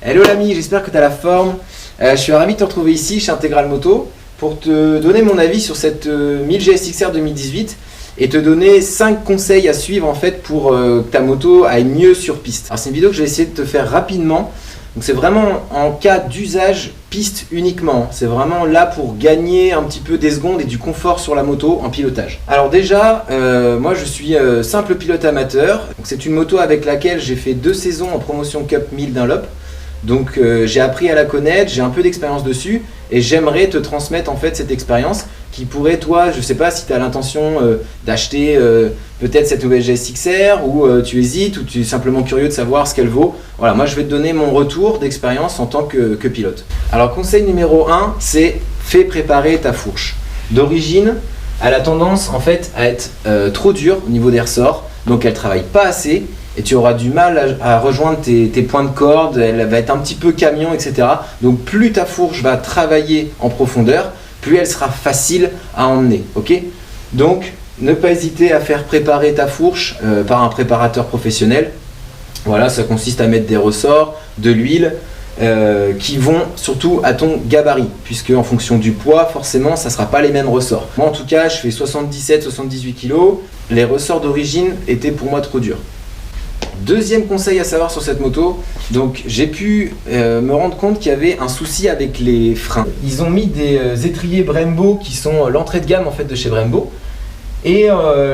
Hello l'ami, j'espère que tu as la forme. Je suis ravi de te retrouver ici chez Intégral Moto pour te donner mon avis sur cette 1000 GSX-R 2018 et te donner 5 conseils à suivre en fait pour que ta moto aille mieux sur piste. Alors c'est une vidéo que je vais essayer de te faire rapidement. Donc c'est vraiment en cas d'usage piste uniquement. C'est vraiment là pour gagner un petit peu des secondes et du confort sur la moto en pilotage. Alors déjà, moi je suis simple pilote amateur. C'est une moto avec laquelle j'ai fait 2 saisons en promotion Cup 1000 Dunlop. Donc j'ai appris à la connaître, j'ai un peu d'expérience dessus et j'aimerais te transmettre en fait cette expérience qui pourrait, toi, je sais pas si tu as l'intention d'acheter peut-être cette nouvelle GSX-R ou tu hésites ou tu es simplement curieux de savoir ce qu'elle vaut. Voilà, moi je vais te donner mon retour d'expérience en tant que pilote. Alors conseil numéro 1, c'est fais préparer ta fourche. D'origine, elle a tendance en fait à être trop dure au niveau des ressorts, donc elle travaille pas assez. Et tu auras du mal à rejoindre tes points de corde, elle va être un petit peu camion, etc. Donc plus ta fourche va travailler en profondeur, plus elle sera facile à emmener. Okay, donc ne pas hésiter à faire préparer ta fourche par un préparateur professionnel. Voilà, ça consiste à mettre des ressorts, de l'huile qui vont surtout à ton gabarit, puisque en fonction du poids, forcément, ça ne sera pas les mêmes ressorts. Moi en tout cas, je fais 77-78 kg, les ressorts d'origine étaient pour moi trop durs. Deuxième conseil à savoir sur cette moto, donc j'ai pu me rendre compte qu'il y avait un souci avec les freins. Ils ont mis des étriers Brembo qui sont l'entrée de gamme en fait de chez Brembo et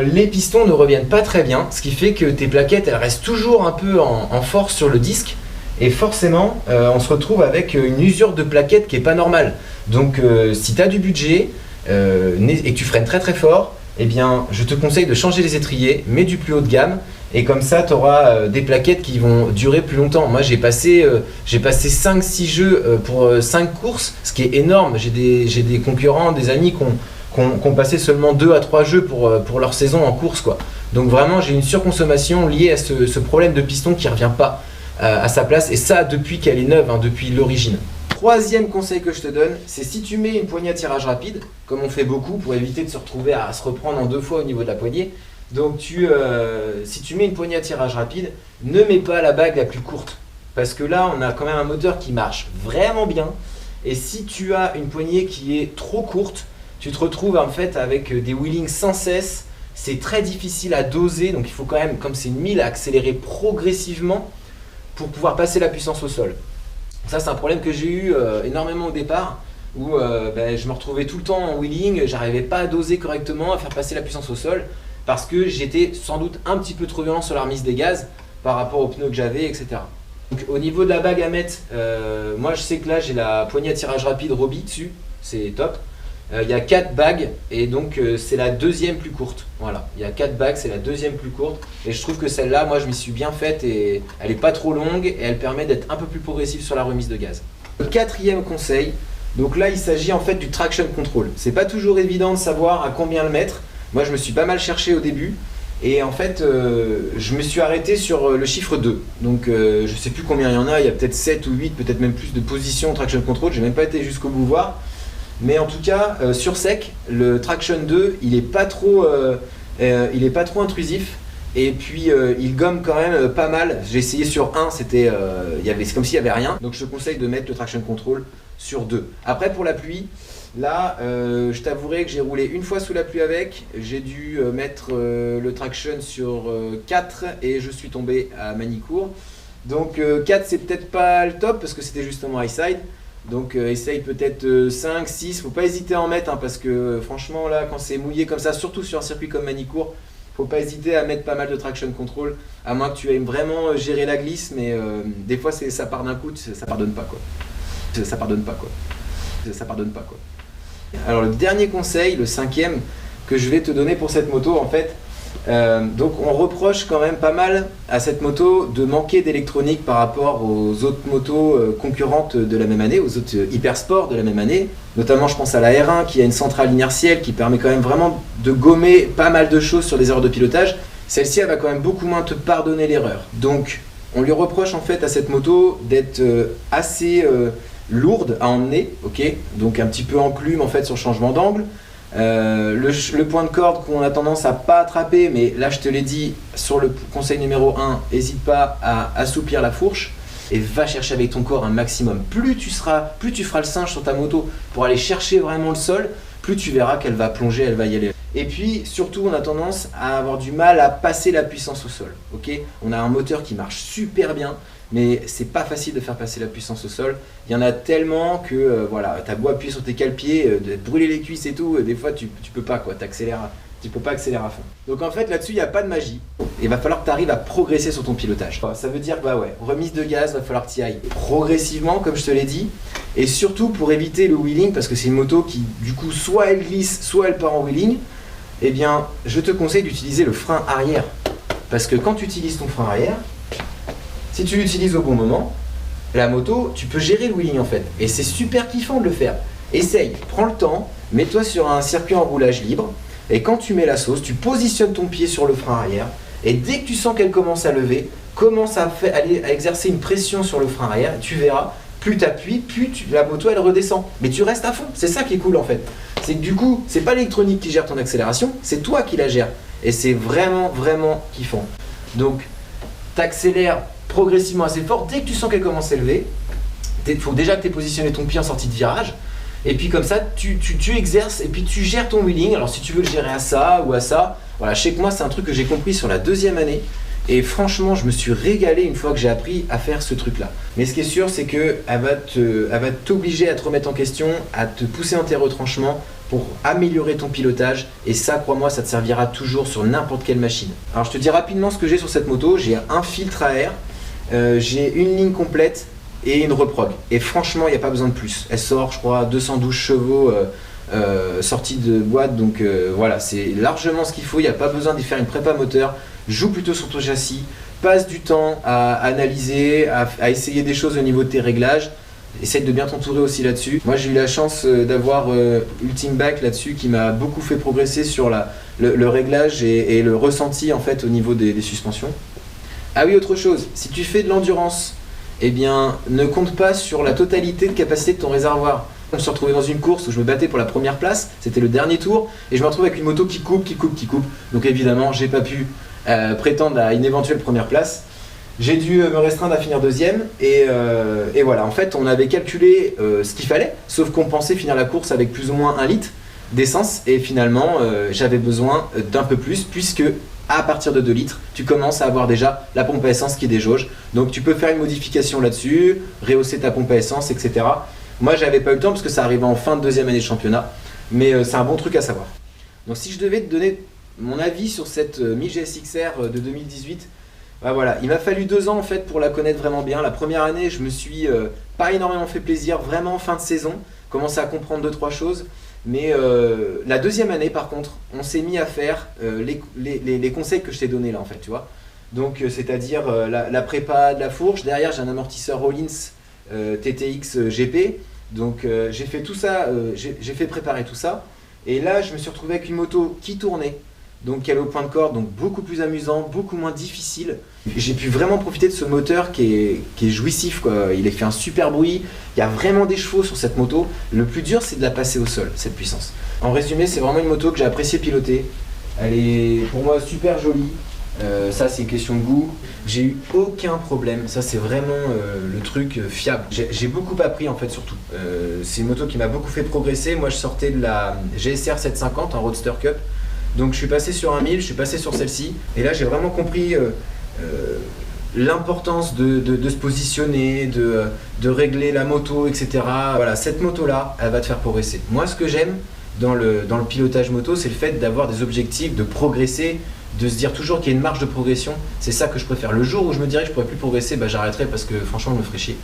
les pistons ne reviennent pas très bien, ce qui fait que tes plaquettes elles restent toujours un peu en force sur le disque et forcément on se retrouve avec une usure de plaquettes qui est pas normale. Donc si tu as du budget et que tu freines très très fort, eh bien je te conseille de changer les étriers, mets du plus haut de gamme. Et comme ça, tu auras des plaquettes qui vont durer plus longtemps. Moi, j'ai passé 5-6 jeux pour 5 courses, ce qui est énorme. J'ai des concurrents, des amis qui ont passé seulement 2 à 3 jeux pour leur saison en course, quoi. Donc vraiment, j'ai une surconsommation liée à ce problème de piston qui ne revient pas à sa place. Et ça, depuis qu'elle est neuve, hein, depuis l'origine. Troisième conseil que je te donne, c'est si tu mets une poignée à tirage rapide, comme on fait beaucoup pour éviter de se retrouver à se reprendre en 2 fois au niveau de la poignée. Donc si tu mets une poignée à tirage rapide, ne mets pas la bague la plus courte. Parce que là, on a quand même un moteur qui marche vraiment bien. Et si tu as une poignée qui est trop courte, tu te retrouves en fait avec des wheelings sans cesse. C'est très difficile à doser. Donc il faut quand même, comme c'est une 1000, accélérer progressivement pour pouvoir passer la puissance au sol. Ça, c'est un problème que j'ai eu énormément au départ. Où je me retrouvais tout le temps en wheeling. J'arrivais pas à doser correctement, à faire passer la puissance au sol. Parce que j'étais sans doute un petit peu trop violent sur la remise des gaz par rapport aux pneus que j'avais, etc. Donc au niveau de la bague à mettre, moi je sais que là j'ai la poignée à tirage rapide Roby dessus, c'est top. Il y a 4 bagues et donc c'est la deuxième plus courte. Voilà, il y a 4 bagues, c'est la deuxième plus courte. Et je trouve que celle-là, moi je m'y suis bien faite et elle n'est pas trop longue et elle permet d'être un peu plus progressive sur la remise de gaz. Le quatrième conseil, donc là il s'agit en fait du traction control. C'est pas toujours évident de savoir à combien le mettre. Moi je me suis pas mal cherché au début et en fait je me suis arrêté sur le chiffre 2. Donc je sais plus combien il y en a, il y a peut-être 7 ou 8, peut-être même plus de positions traction control, j'ai même pas été jusqu'au bout voir. Mais en tout cas sur sec, le traction 2 il est pas trop intrusif et puis il gomme quand même pas mal. J'ai essayé sur 1, c'est comme s'il y avait rien. Donc je te conseille de mettre le traction control sur 2. Après pour la pluie, là, je t'avouerai que j'ai roulé une fois sous la pluie avec, j'ai dû mettre le traction sur 4 et je suis tombé à Manicourt. Donc 4 c'est peut-être pas le top parce que c'était justement high side. Donc essaye peut-être 5, 6, faut pas hésiter à en mettre hein, parce que franchement là quand c'est mouillé comme ça, surtout sur un circuit comme Manicourt, faut pas hésiter à mettre pas mal de traction control, à moins que tu aimes vraiment gérer la glisse, mais des fois ça part d'un coup, ça pardonne pas quoi. Ça pardonne pas quoi. Alors le dernier conseil, le cinquième que je vais te donner pour cette moto en fait, Donc on reproche quand même pas mal à cette moto de manquer d'électronique par rapport aux autres motos concurrentes de la même année, aux autres hypersports de la même année. Notamment je pense à la R1 qui a une centrale inertielle qui permet quand même vraiment de gommer pas mal de choses sur des erreurs de pilotage. Celle-ci elle va quand même beaucoup moins te pardonner l'erreur. Donc on lui reproche en fait à cette moto d'être assez lourde à emmener, ok, donc un petit peu enclume en fait sur le changement d'angle. Le point de corde qu'on a tendance à pas attraper, mais là je te l'ai dit sur le conseil numéro 1, n'hésite pas à assouplir la fourche et va chercher avec ton corps un maximum. Plus tu feras le singe sur ta moto pour aller chercher vraiment le sol, plus tu verras qu'elle va plonger, elle va y aller. Et puis surtout on a tendance à avoir du mal à passer la puissance au sol, ok. On a un moteur qui marche super bien, mais c'est pas facile de faire passer la puissance au sol. Il y en a tellement que voilà, t'as beau appuyer sur tes cale-pieds, de brûler les cuisses et tout, des fois tu peux pas quoi, tu peux pas accélérer à fond. Donc en fait là-dessus il n'y a pas de magie. Il va falloir que tu arrives à progresser sur ton pilotage. Ça veut dire bah ouais, remise de gaz, va falloir que tu y ailles progressivement comme je te l'ai dit. Et surtout pour éviter le wheeling, parce que c'est une moto qui du coup soit elle glisse, soit elle part en wheeling. Eh bien je te conseille d'utiliser le frein arrière. Parce que quand tu utilises ton frein arrière, si tu l'utilises au bon moment, la moto, tu peux gérer le wheeling en fait. Et c'est super kiffant de le faire. Essaye, prends le temps, mets-toi sur un circuit en roulage libre. Et quand tu mets la sauce, tu positionnes ton pied sur le frein arrière. Et dès que tu sens qu'elle commence à lever, commence à exercer une pression sur le frein arrière. Et tu verras, plus tu appuies, la moto elle redescend. Mais tu restes à fond. C'est ça qui est cool en fait. C'est que du coup, c'est pas l'électronique qui gère ton accélération, c'est toi qui la gère. Et c'est vraiment, vraiment kiffant. Donc, t'accélères progressivement assez fort. Dès que tu sens qu'elle commence à élever, il faut déjà que tu aies positionné ton pied en sortie de virage. Et puis comme ça, tu exerces et puis tu gères ton wheeling. Alors si tu veux le gérer à ça ou à ça, voilà, je sais que moi c'est un truc que j'ai compris sur la deuxième année. Et franchement, je me suis régalé une fois que j'ai appris à faire ce truc-là. Mais ce qui est sûr, c'est qu'elle va t'obliger à te remettre en question, à te pousser dans tes retranchements pour améliorer ton pilotage. Et ça, crois-moi, ça te servira toujours sur n'importe quelle machine. Alors je te dis rapidement ce que j'ai sur cette moto. J'ai un filtre à air. J'ai une ligne complète et une reprog. Et franchement, il n'y a pas besoin de plus. Elle sort, je crois, 212 chevaux sortie de boîte. Donc voilà, c'est largement ce qu'il faut. Il n'y a pas besoin d'y faire une prépa moteur. Joue plutôt sur ton châssis. Passe du temps à analyser, à essayer des choses au niveau de tes réglages. Essaye de bien t'entourer aussi là-dessus. Moi, j'ai eu la chance d'avoir Ultime Back là-dessus qui m'a beaucoup fait progresser sur le réglage et le ressenti en fait au niveau des suspensions. Ah oui, autre chose, si tu fais de l'endurance, eh bien, ne compte pas sur la totalité de capacité de ton réservoir. Je me suis retrouvé dans une course où je me battais pour la première place, c'était le dernier tour, et je me retrouve avec une moto qui coupe. Donc évidemment, j'ai pas pu prétendre à une éventuelle première place. J'ai dû me restreindre à finir deuxième, et voilà, en fait, on avait calculé ce qu'il fallait, sauf qu'on pensait finir la course avec plus ou moins 1 litre d'essence, et finalement, j'avais besoin d'un peu plus, puisque à partir de 2 litres, tu commences à avoir déjà la pompe à essence qui déjauge. Donc tu peux faire une modification là-dessus, rehausser ta pompe à essence, etc. Moi, j'avais pas eu le temps parce que ça arrivait en fin de deuxième année de championnat. Mais c'est un bon truc à savoir. Donc si je devais te donner mon avis sur cette 1000 GSX-R de 2018, bah voilà, il m'a fallu 2 ans en fait pour la connaître vraiment bien. La première année, je me suis pas énormément fait plaisir, vraiment en fin de saison. Commencé à comprendre 2-3 choses. Mais la deuxième année, par contre, on s'est mis à faire les conseils que je t'ai donnés là, en fait, tu vois. Donc, c'est-à-dire la prépa de la fourche. Derrière, j'ai un amortisseur Rollins TTX GP. Donc, j'ai fait tout ça, j'ai fait préparer tout ça. Et là, je me suis retrouvé avec une moto qui tournait. Donc, qui allait au point de corde, donc beaucoup plus amusant, beaucoup moins difficile. J'ai pu vraiment profiter de ce moteur qui est jouissif, quoi. Il a fait un super bruit. Il y a vraiment des chevaux sur cette moto. Le plus dur, c'est de la passer au sol, cette puissance. En résumé, c'est vraiment une moto que j'ai apprécié piloter. Elle est pour moi super jolie. Ça, c'est une question de goût. J'ai eu aucun problème. Ça, c'est vraiment le truc fiable. J'ai beaucoup appris en fait, surtout. C'est une moto qui m'a beaucoup fait progresser. Moi, je sortais de la GSR 750 en Roadster Cup. Donc je suis passé sur un 1000, je suis passé sur celle-ci. Et là, j'ai vraiment compris l'importance de se positionner, de régler la moto, etc. Voilà, cette moto-là, elle va te faire progresser. Moi, ce que j'aime dans le pilotage moto, c'est le fait d'avoir des objectifs, de progresser, de se dire toujours qu'il y a une marge de progression. C'est ça que je préfère. Le jour où je me dirais que je pourrais plus progresser, bah, j'arrêterai parce que franchement, je me ferais chier.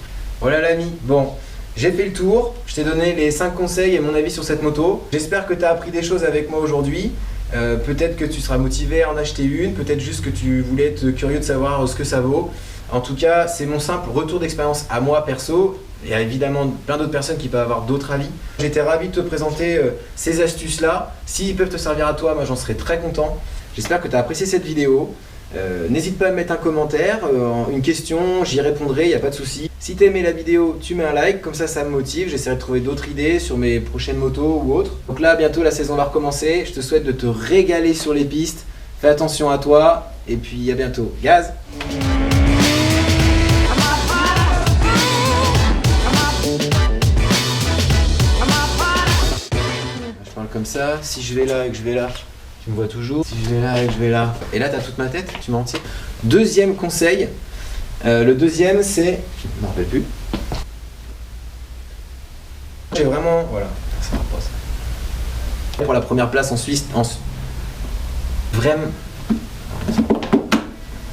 Voilà l'ami. Bon, j'ai fait le tour. Je t'ai donné les 5 conseils et mon avis sur cette moto. J'espère que tu as appris des choses avec moi aujourd'hui. peut-être que tu seras motivé à en acheter une, peut-être juste que tu voulais être curieux de savoir ce que ça vaut. En tout cas, c'est mon simple retour d'expérience à moi perso. Il y a évidemment plein d'autres personnes qui peuvent avoir d'autres avis. J'étais ravi de te présenter ces astuces-là. S'ils peuvent te servir à toi, moi j'en serais très content. J'espère que tu as apprécié cette vidéo. N'hésite pas à me mettre un commentaire, une question, j'y répondrai, il n'y a pas de souci. Si tu as aimé la vidéo, tu mets un like, comme ça me motive. J'essaierai de trouver d'autres idées sur mes prochaines motos ou autres. Donc là, bientôt la saison va recommencer. Je te souhaite de te régaler sur les pistes. Fais attention à toi et puis à bientôt. Gaz! Je parle comme ça. Si je vais là et que je vais là, tu me vois toujours. Si je vais là et que je vais là, et là t'as toute ma tête, tu m'en tiens. Deuxième conseil, le deuxième c'est, je m'en rappelle plus. J'ai vraiment, voilà, ça va pas ça. Pour la première place en Suisse, vraiment,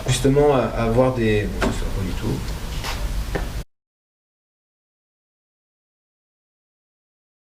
justement, avoir des, bon, ça, pas du tout.